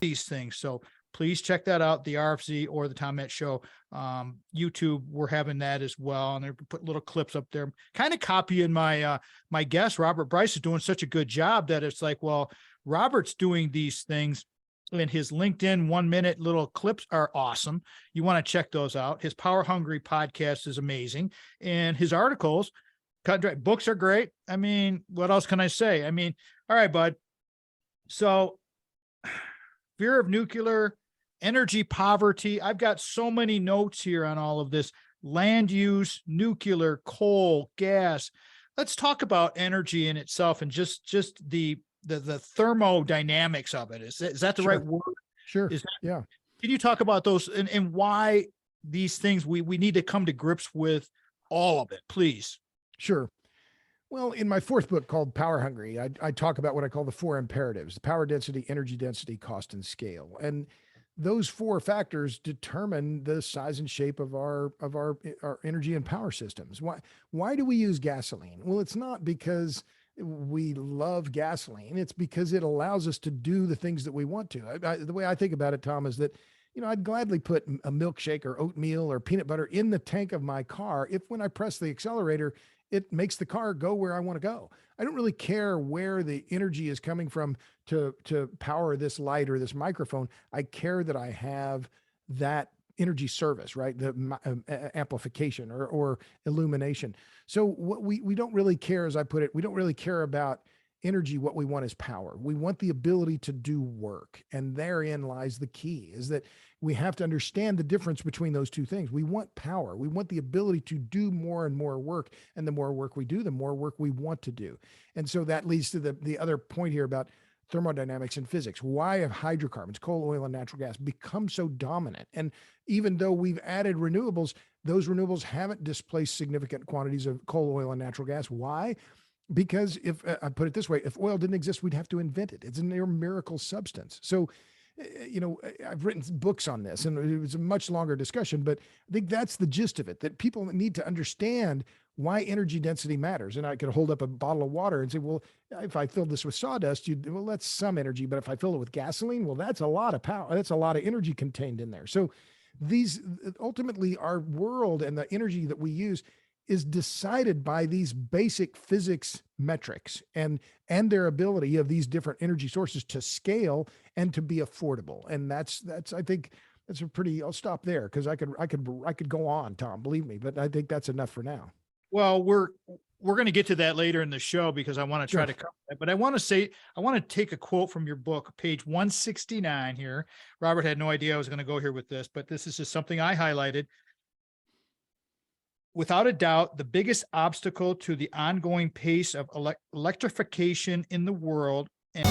these things. So please check that out, the RFZ or the Tom Metz Show. YouTube, we're having that as well. And they put little clips up there, kind of copying my guest, Robert Bryce, is doing such a good job that it's like, well, Robert's doing these things, and his LinkedIn 1-minute little clips are awesome. You want to check those out. His Power Hungry podcast is amazing. And his articles, books are great. I mean, what else can I say? I mean, all right, bud. So fear of nuclear, energy poverty. I've got so many notes here on all of this: land use, nuclear, coal, gas. Let's talk about energy in itself and just the thermodynamics of it. Is that the right word? Sure. Yeah. Can you talk about those and why these things we need to come to grips with all of it, please? Sure. Well, in my fourth book called Power Hungry, I talk about what I call the 4 imperatives: power density, energy density, cost, and scale. And those 4 factors determine the size and shape of our energy and power systems. Why do we use gasoline? Well, it's not because we love gasoline. It's because it allows us to do the things that we want to. The way I think about it, Tom, is that, I'd gladly put a milkshake or oatmeal or peanut butter in the tank of my car if, when I press the accelerator, it makes the car go where I want to go. I don't really care where the energy is coming from to power this light or this microphone. I care that I have that energy service, right? The amplification or illumination. So what we don't really care, as I put it, we don't really care about energy. What we want is power. We want the ability to do work. And therein lies the key, is that we have to understand the difference between those two things. We want power. We want the ability to do more and more work. And the more work we do, the more work we want to do. And so that leads to the other point here about thermodynamics and physics. Why have hydrocarbons, coal, oil, and natural gas become so dominant? And even though we've added renewables, those renewables haven't displaced significant quantities of coal, oil, and natural gas. Why? Because if I put it this way, if oil didn't exist, we'd have to invent it. It's a near miracle substance. So, I've written books on this, and it was a much longer discussion, but I think that's the gist of it, that people need to understand why energy density matters. And I could hold up a bottle of water and say, well, if I filled this with sawdust, well, that's some energy. But if I fill it with gasoline, well, that's a lot of power. That's a lot of energy contained in there. So these ultimately, our world and the energy that we use is decided by these basic physics metrics and their ability of these different energy sources to scale and to be affordable. And that's I think that's a pretty, I'll stop there because I could go on, Tom, believe me, but I think that's enough for now. Well, we're going to get to that later in the show because I want to try to cover that. But I want to take a quote from your book, page 169 here. Robert had no idea I was going to go here with this, but this is just something I highlighted. Without a doubt, the biggest obstacle to the ongoing pace of electrification in the world and